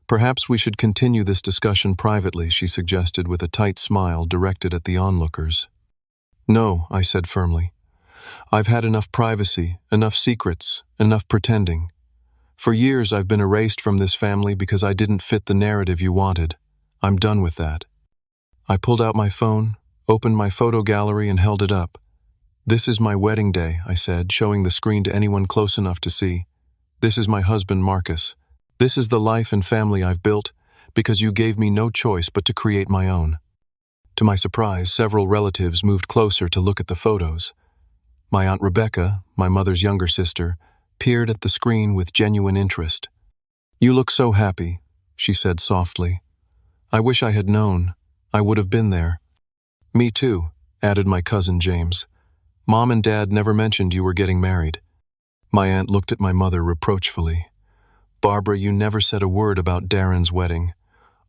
"Perhaps we should continue this discussion privately," she suggested with a tight smile directed at the onlookers. "No," I said firmly. "I've had enough privacy, enough secrets, enough pretending. For years I've been erased from this family because I didn't fit the narrative you wanted. I'm done with that." I pulled out my phone, opened my photo gallery, and held it up. "This is my wedding day," I said, showing the screen to anyone close enough to see. "This is my husband, Marcus. This is the life and family I've built because you gave me no choice but to create my own." To my surprise, several relatives moved closer to look at the photos. My Aunt Rebecca, my mother's younger sister, peered at the screen with genuine interest. "You look so happy," she said softly. "I wish I had known. I would have been there." "Me too," added my cousin James. "Mom and Dad never mentioned you were getting married." My aunt looked at my mother reproachfully. "Barbara, you never said a word about Darrin's wedding.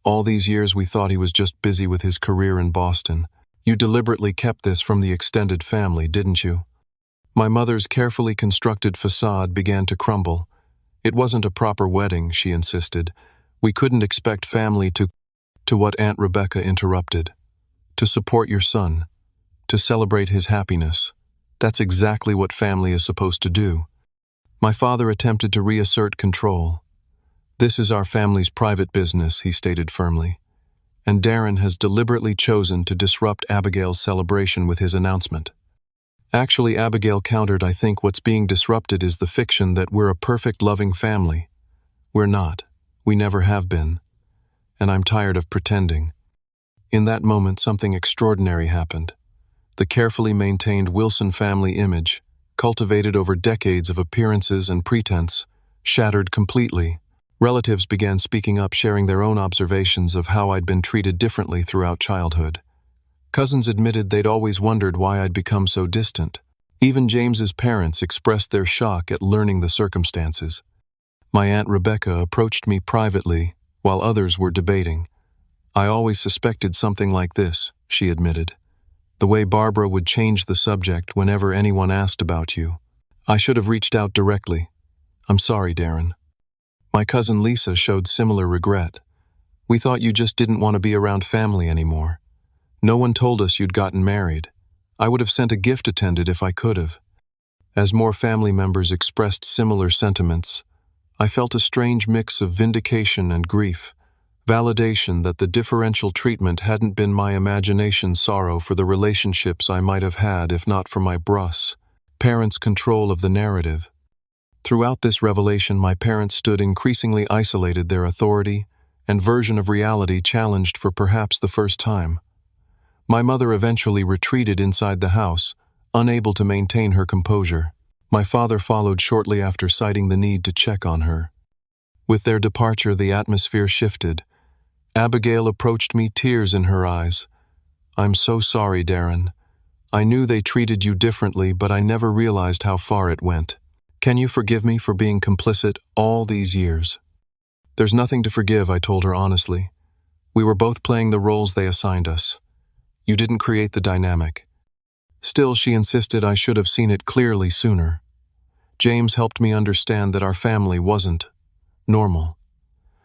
All these years we thought he was just busy with his career in Boston. You deliberately kept this from the extended family, didn't you?" My mother's carefully constructed facade began to crumble. "It wasn't a proper wedding," she insisted. "We couldn't expect family to—" To what Aunt Rebecca interrupted. "To support your son. To celebrate his happiness. That's exactly what family is supposed to do." My father attempted to reassert control. "This is our family's private business," he stated firmly. "And Darrin has deliberately chosen to disrupt Abigail's celebration with his announcement." Actually, Abigail countered, "I think what's being disrupted is the fiction that we're a perfect, loving family. We're not. We never have been. And I'm tired of pretending." In that moment, something extraordinary happened. The carefully maintained Wilson family image, cultivated over decades of appearances and pretense, shattered completely. Relatives began speaking up, sharing their own observations of how I'd been treated differently throughout childhood. Cousins admitted they'd always wondered why I'd become so distant. Even James's parents expressed their shock at learning the circumstances. My Aunt Rebecca approached me privately, while others were debating. "I always suspected something like this," she admitted. "The way Barbara would change the subject whenever anyone asked about you. I should have reached out directly. I'm sorry, Darrin." My cousin Lisa showed similar regret. "We thought you just didn't want to be around family anymore. No one told us you'd gotten married. I would have sent a gift attended if I could have." As more family members expressed similar sentiments, I felt a strange mix of vindication and grief, validation that the differential treatment hadn't been my imagination's sorrow for the relationships I might have had if not for my parents' control of the narrative. Throughout this revelation, my parents stood increasingly isolated, their authority and version of reality challenged for perhaps the first time. My mother eventually retreated inside the house, unable to maintain her composure. My father followed shortly after, citing the need to check on her. With their departure, the atmosphere shifted. Abigail approached me, tears in her eyes. "I'm so sorry, Darrin. I knew they treated you differently, but I never realized how far it went. Can you forgive me for being complicit all these years?" "There's nothing to forgive," I told her honestly. "We were both playing the roles they assigned us. You didn't create the dynamic." Still, she insisted I should have seen it clearly sooner. James helped me understand that our family wasn't normal.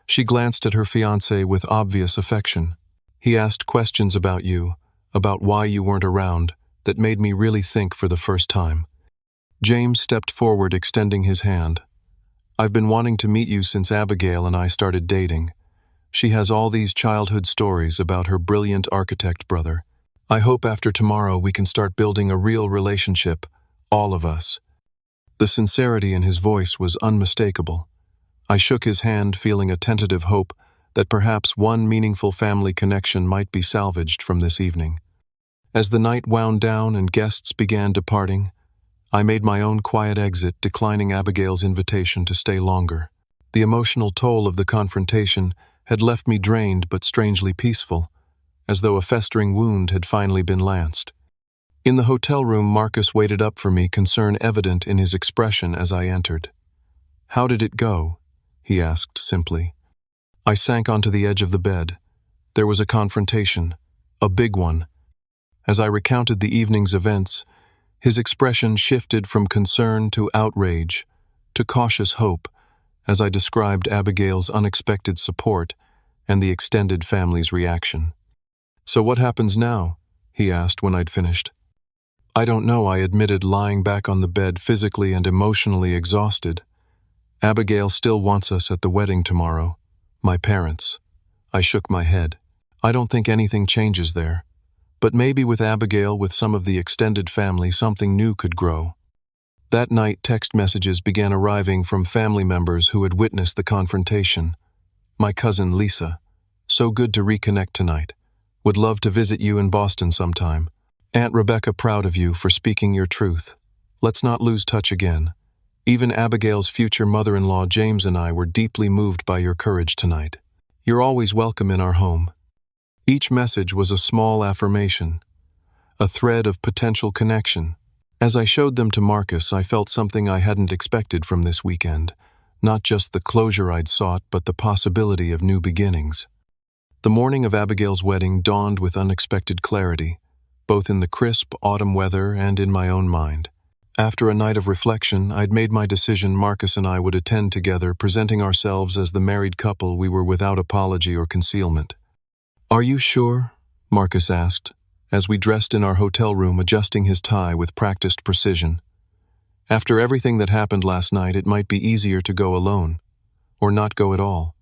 She glanced at her fiancé with obvious affection. "He asked questions about you, about why you weren't around, that made me really think for the first time." James stepped forward, extending his hand. "I've been wanting to meet you since Abigail and I started dating. She has all these childhood stories about her brilliant architect brother. I hope after tomorrow we can start building a real relationship, all of us." The sincerity in his voice was unmistakable. I shook his hand, feeling a tentative hope that perhaps one meaningful family connection might be salvaged from this evening. As the night wound down and guests began departing, I made my own quiet exit, declining Abigail's invitation to stay longer. The emotional toll of the confrontation had left me drained but strangely peaceful, as though a festering wound had finally been lanced. In the hotel room, Marcus waited up for me, concern evident in his expression as I entered. "How did it go?" he asked simply. I sank onto the edge of the bed. There was a confrontation, a big one. As I recounted the evening's events, his expression shifted from concern to outrage, to cautious hope as I described Abigail's unexpected support and the extended family's reaction. "So what happens now?" he asked when I'd finished. "I don't know," I admitted, lying back on the bed, physically and emotionally exhausted. "Abigail still wants us at the wedding tomorrow. My parents." I shook my head. "I don't think anything changes there. But maybe with Abigail, with some of the extended family, something new could grow." That night, text messages began arriving from family members who had witnessed the confrontation. "My cousin Lisa. So good to reconnect tonight. Would love to visit you in Boston sometime. Aunt Rebecca, proud of you for speaking your truth. Let's not lose touch again. Even Abigail's future mother-in-law James and I were deeply moved by your courage tonight. You're always welcome in our home." Each message was a small affirmation, a thread of potential connection. As I showed them to Marcus, I felt something I hadn't expected from this weekend. Not just the closure I'd sought, but the possibility of new beginnings. The morning of Abigail's wedding dawned with unexpected clarity, both in the crisp autumn weather and in my own mind. After a night of reflection, I'd made my decision. Marcus and I would attend together, presenting ourselves as the married couple we were without apology or concealment. "Are you sure?" Marcus asked, as we dressed in our hotel room, adjusting his tie with practiced precision. "After everything that happened last night, it might be easier to go alone, or not go at all."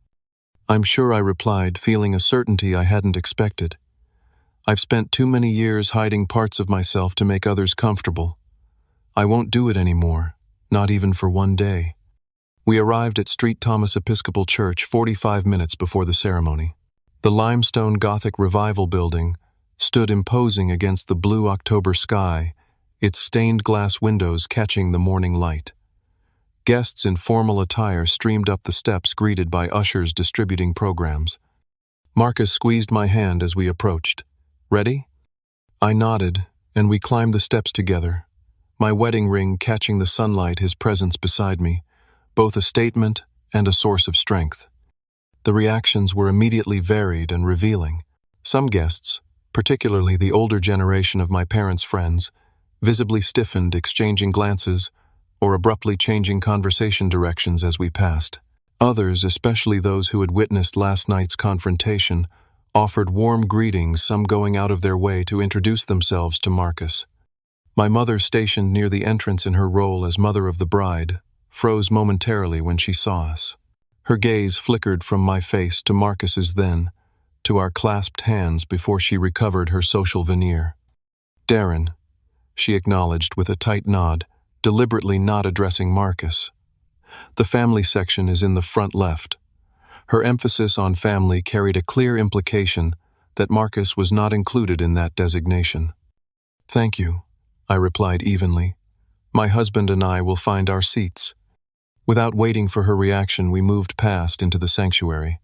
"I'm sure," I replied, feeling a certainty I hadn't expected. "I've spent too many years hiding parts of myself to make others comfortable. I won't do it anymore, not even for one day." We arrived at St. Thomas Episcopal Church 45 minutes before the ceremony. The limestone Gothic Revival building stood imposing against the blue October sky, its stained glass windows catching the morning light. Guests in formal attire streamed up the steps, greeted by ushers distributing programs. Marcus squeezed my hand as we approached. "Ready?" I nodded, and we climbed the steps together, my wedding ring catching the sunlight, his presence beside me, both a statement and a source of strength. The reactions were immediately varied and revealing. Some guests, particularly the older generation of my parents' friends, visibly stiffened, exchanging glances or abruptly changing conversation directions as we passed. Others, especially those who had witnessed last night's confrontation, offered warm greetings, some going out of their way to introduce themselves to Marcus. My mother, stationed near the entrance in her role as mother of the bride, froze momentarily when she saw us. Her gaze flickered from my face to Marcus's, then to our clasped hands before she recovered her social veneer. "Darrin," she acknowledged with a tight nod, deliberately not addressing Marcus. "The family section is in the front left." Her emphasis on family carried a clear implication that Marcus was not included in that designation. "Thank you," I replied evenly. "My husband and I will find our seats." Without waiting for her reaction, we moved past into the sanctuary.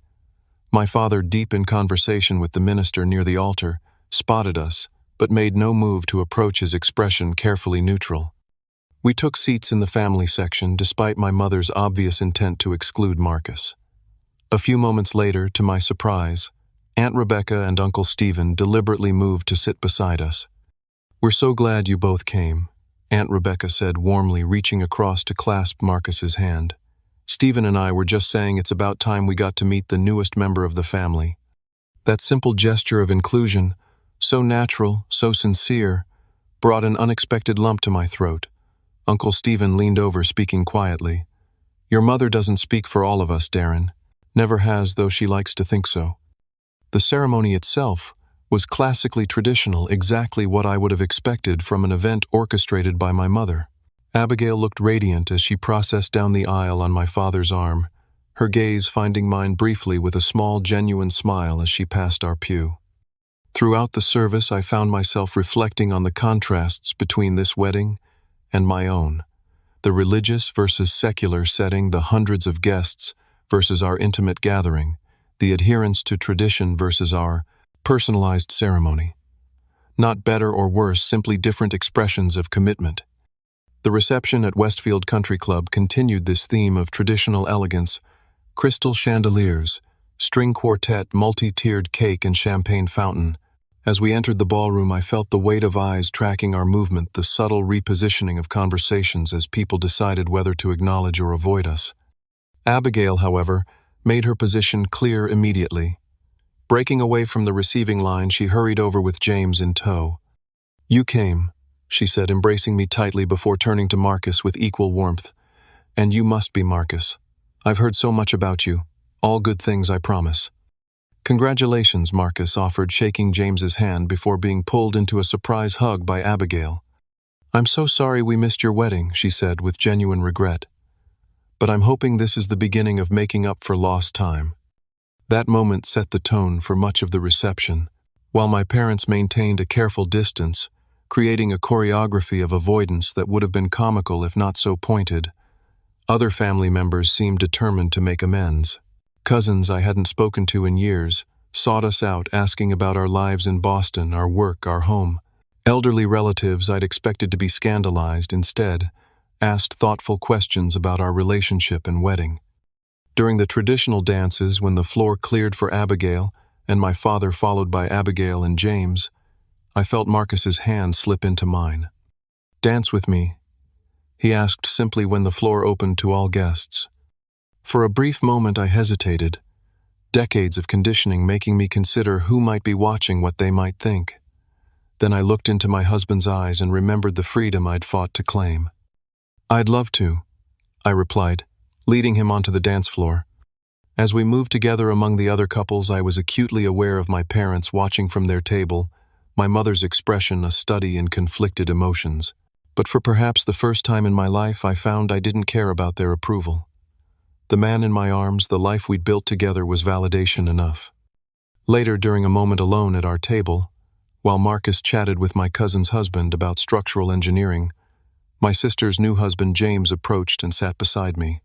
My father, deep in conversation with the minister near the altar, spotted us, but made no move to approach, his expression carefully neutral. We took seats in the family section, despite my mother's obvious intent to exclude Marcus. A few moments later, to my surprise, Aunt Rebecca and Uncle Stephen deliberately moved to sit beside us. "We're so glad you both came," Aunt Rebecca said warmly, reaching across to clasp Marcus's hand. "Stephen and I were just saying it's about time we got to meet the newest member of the family." That simple gesture of inclusion, so natural, so sincere, brought an unexpected lump to my throat. Uncle Stephen leaned over, speaking quietly. "Your mother doesn't speak for all of us, Darrin. Never has, though she likes to think so." The ceremony itself was classically traditional, exactly what I would have expected from an event orchestrated by my mother. Abigail looked radiant as she processed down the aisle on my father's arm, her gaze finding mine briefly with a small, genuine smile as she passed our pew. Throughout the service, I found myself reflecting on the contrasts between this wedding and my own. The religious versus secular setting, the hundreds of guests versus our intimate gathering, the adherence to tradition versus our personalized ceremony. Not better or worse, simply different expressions of commitment. The reception at Westfield Country Club continued this theme of traditional elegance: crystal chandeliers, string quartet, multi-tiered cake and champagne fountain, As we entered the ballroom, I felt the weight of eyes tracking our movement, the subtle repositioning of conversations as people decided whether to acknowledge or avoid us. Abigail, however, made her position clear immediately. Breaking away from the receiving line, she hurried over with James in tow. "You came," she said, embracing me tightly before turning to Marcus with equal warmth. "And you must be Marcus. I've heard so much about you. All good things, I promise." "Congratulations," Marcus offered, shaking James's hand before being pulled into a surprise hug by Abigail. "I'm so sorry we missed your wedding," she said with genuine regret. "But I'm hoping this is the beginning of making up for lost time." That moment set the tone for much of the reception, while my parents maintained a careful distance, creating a choreography of avoidance that would have been comical if not so pointed. Other family members seemed determined to make amends. Cousins I hadn't spoken to in years sought us out, asking about our lives in Boston, our work, our home. Elderly relatives I'd expected to be scandalized instead asked thoughtful questions about our relationship and wedding. During the traditional dances, when the floor cleared for Abigail and my father followed by Abigail and James, I felt Marcus's hand slip into mine. "Dance with me," he asked simply when the floor opened to all guests. For a brief moment I hesitated, decades of conditioning making me consider who might be watching, what they might think. Then I looked into my husband's eyes and remembered the freedom I'd fought to claim. "I'd love to," I replied, leading him onto the dance floor. As we moved together among the other couples, I was acutely aware of my parents watching from their table, my mother's expression a study in conflicted emotions. But for perhaps the first time in my life, I found I didn't care about their approval. The man in my arms, the life we'd built together, was validation enough. Later, during a moment alone at our table, while Marcus chatted with my cousin's husband about structural engineering, my sister's new husband James approached and sat beside me.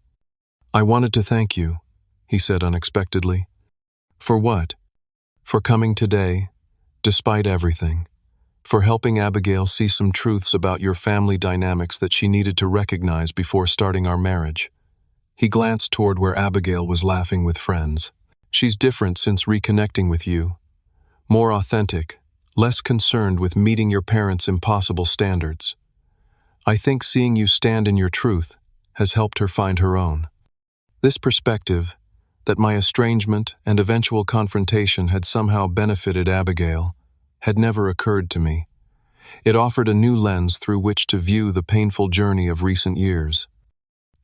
"I wanted to thank you," he said unexpectedly. "For what?" "For coming today, despite everything. For helping Abigail see some truths about your family dynamics that she needed to recognize before starting our marriage." He glanced toward where Abigail was laughing with friends. "She's different since reconnecting with you. More authentic, less concerned with meeting your parents' impossible standards. I think seeing you stand in your truth has helped her find her own." This perspective, that my estrangement and eventual confrontation had somehow benefited Abigail, had never occurred to me. It offered a new lens through which to view the painful journey of recent years.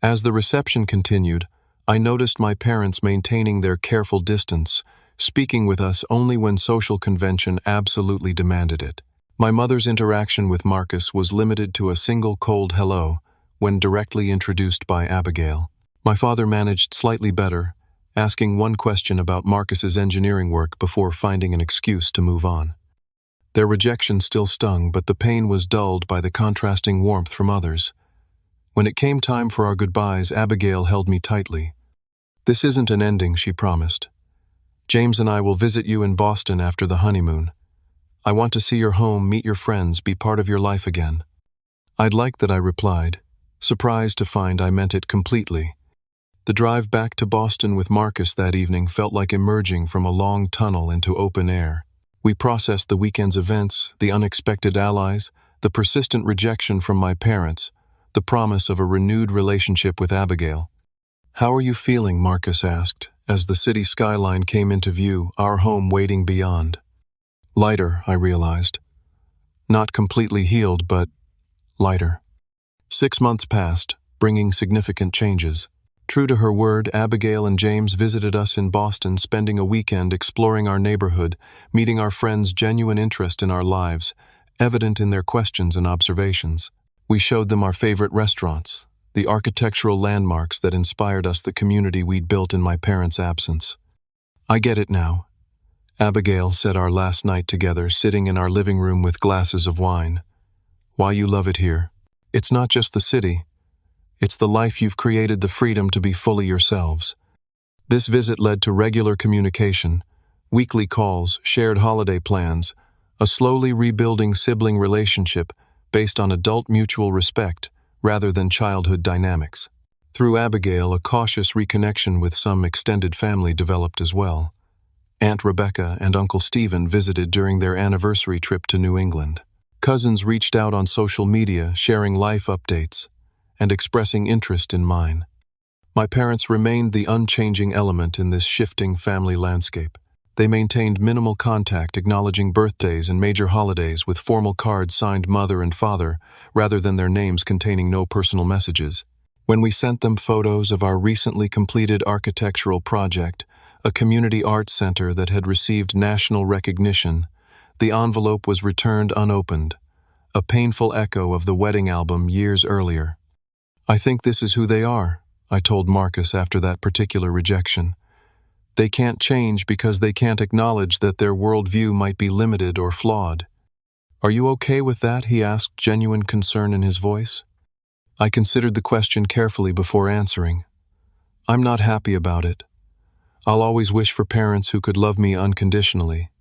As the reception continued, I noticed my parents maintaining their careful distance, speaking with us only when social convention absolutely demanded it. My mother's interaction with Marcus was limited to a single cold hello when directly introduced by Abigail. My father managed slightly better, asking one question about Marcus's engineering work before finding an excuse to move on. Their rejection still stung, but the pain was dulled by the contrasting warmth from others. When it came time for our goodbyes, Abigail held me tightly. "This isn't an ending," she promised. "James and I will visit you in Boston after the honeymoon. I want to see your home, meet your friends, be part of your life again." "I'd like that," I replied, surprised to find I meant it completely. The drive back to Boston with Marcus that evening felt like emerging from a long tunnel into open air. We processed the weekend's events, the unexpected allies, the persistent rejection from my parents, the promise of a renewed relationship with Abigail. "How are you feeling?" Marcus asked, as the city skyline came into view, our home waiting beyond. "Lighter," I realized. Not completely healed, but lighter. 6 months passed, bringing significant changes. True to her word, Abigail and James visited us in Boston, spending a weekend exploring our neighborhood, meeting our friends' genuine interest in our lives, evident in their questions and observations. We showed them our favorite restaurants, the architectural landmarks that inspired us, the community we'd built in my parents' absence. "I get it now," Abigail said our last night together, sitting in our living room with glasses of wine. "Why you love it here. It's not just the city. It's the life you've created, the freedom to be fully yourselves." This visit led to regular communication, weekly calls, shared holiday plans, a slowly rebuilding sibling relationship based on adult mutual respect rather than childhood dynamics. Through Abigail, a cautious reconnection with some extended family developed as well. Aunt Rebecca and Uncle Stephen visited during their anniversary trip to New England. Cousins reached out on social media, sharing life updates and expressing interest in mine. My parents remained the unchanging element in this shifting family landscape. They maintained minimal contact, acknowledging birthdays and major holidays with formal cards signed mother and father, rather than their names containing no personal messages. When we sent them photos of our recently completed architectural project, a community arts center that had received national recognition, the envelope was returned unopened, a painful echo of the wedding album years earlier. "I think this is who they are," I told Marcus after that particular rejection. "They can't change because they can't acknowledge that their worldview might be limited or flawed." "Are you okay with that?" he asked, genuine concern in his voice. I considered the question carefully before answering. "I'm not happy about it. I'll always wish for parents who could love me unconditionally,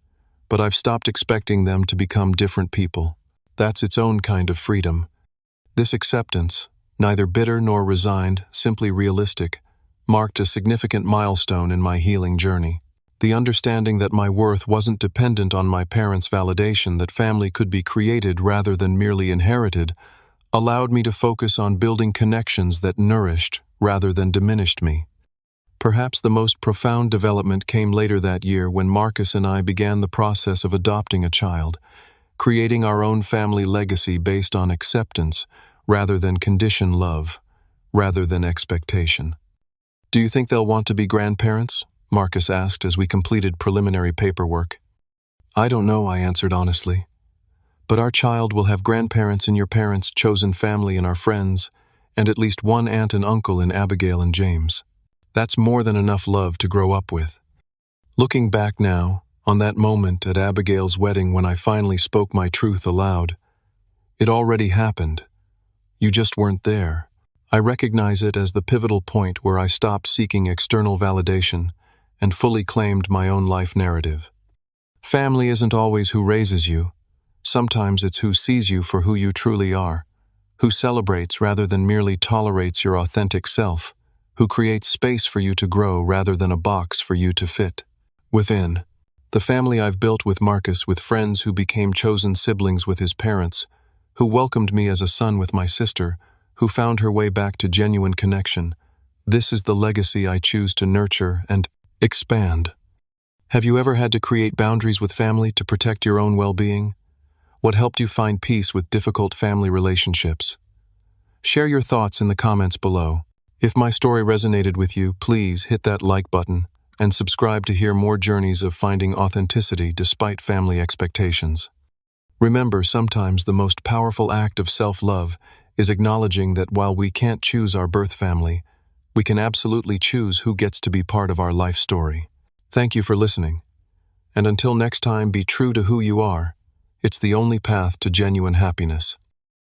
but I've stopped expecting them to become different people. That's its own kind of freedom." This acceptance, neither bitter nor resigned, simply realistic, marked a significant milestone in my healing journey. The understanding that my worth wasn't dependent on my parents' validation, that family could be created rather than merely inherited, allowed me to focus on building connections that nourished rather than diminished me. Perhaps the most profound development came later that year when Marcus and I began the process of adopting a child, creating our own family legacy based on acceptance rather than conditioned love, rather than expectation. "Do you think they'll want to be grandparents?" Marcus asked as we completed preliminary paperwork. "I don't know," I answered honestly. "But our child will have grandparents in your parents' chosen family and our friends, and at least one aunt and uncle in Abigail and James. That's more than enough love to grow up with." Looking back now, on that moment at Abigail's wedding when I finally spoke my truth aloud, it already happened. You just weren't there. I recognize it as the pivotal point where I stopped seeking external validation and fully claimed my own life narrative. Family isn't always who raises you. Sometimes it's who sees you for who you truly are, who celebrates rather than merely tolerates your authentic self, who creates space for you to grow rather than a box for you to fit within. The family I've built with Marcus, with friends who became chosen siblings with his parents, who welcomed me as a son with my sister, who found her way back to genuine connection. This is the legacy I choose to nurture and expand. Have you ever had to create boundaries with family to protect your own well-being? What helped you find peace with difficult family relationships? Share your thoughts in the comments below. If my story resonated with you, please hit that like button and subscribe to hear more journeys of finding authenticity despite family expectations. Remember, sometimes the most powerful act of self-love is acknowledging that while we can't choose our birth family, we can absolutely choose who gets to be part of our life story. Thank you for listening. And until next time, be true to who you are. It's the only path to genuine happiness.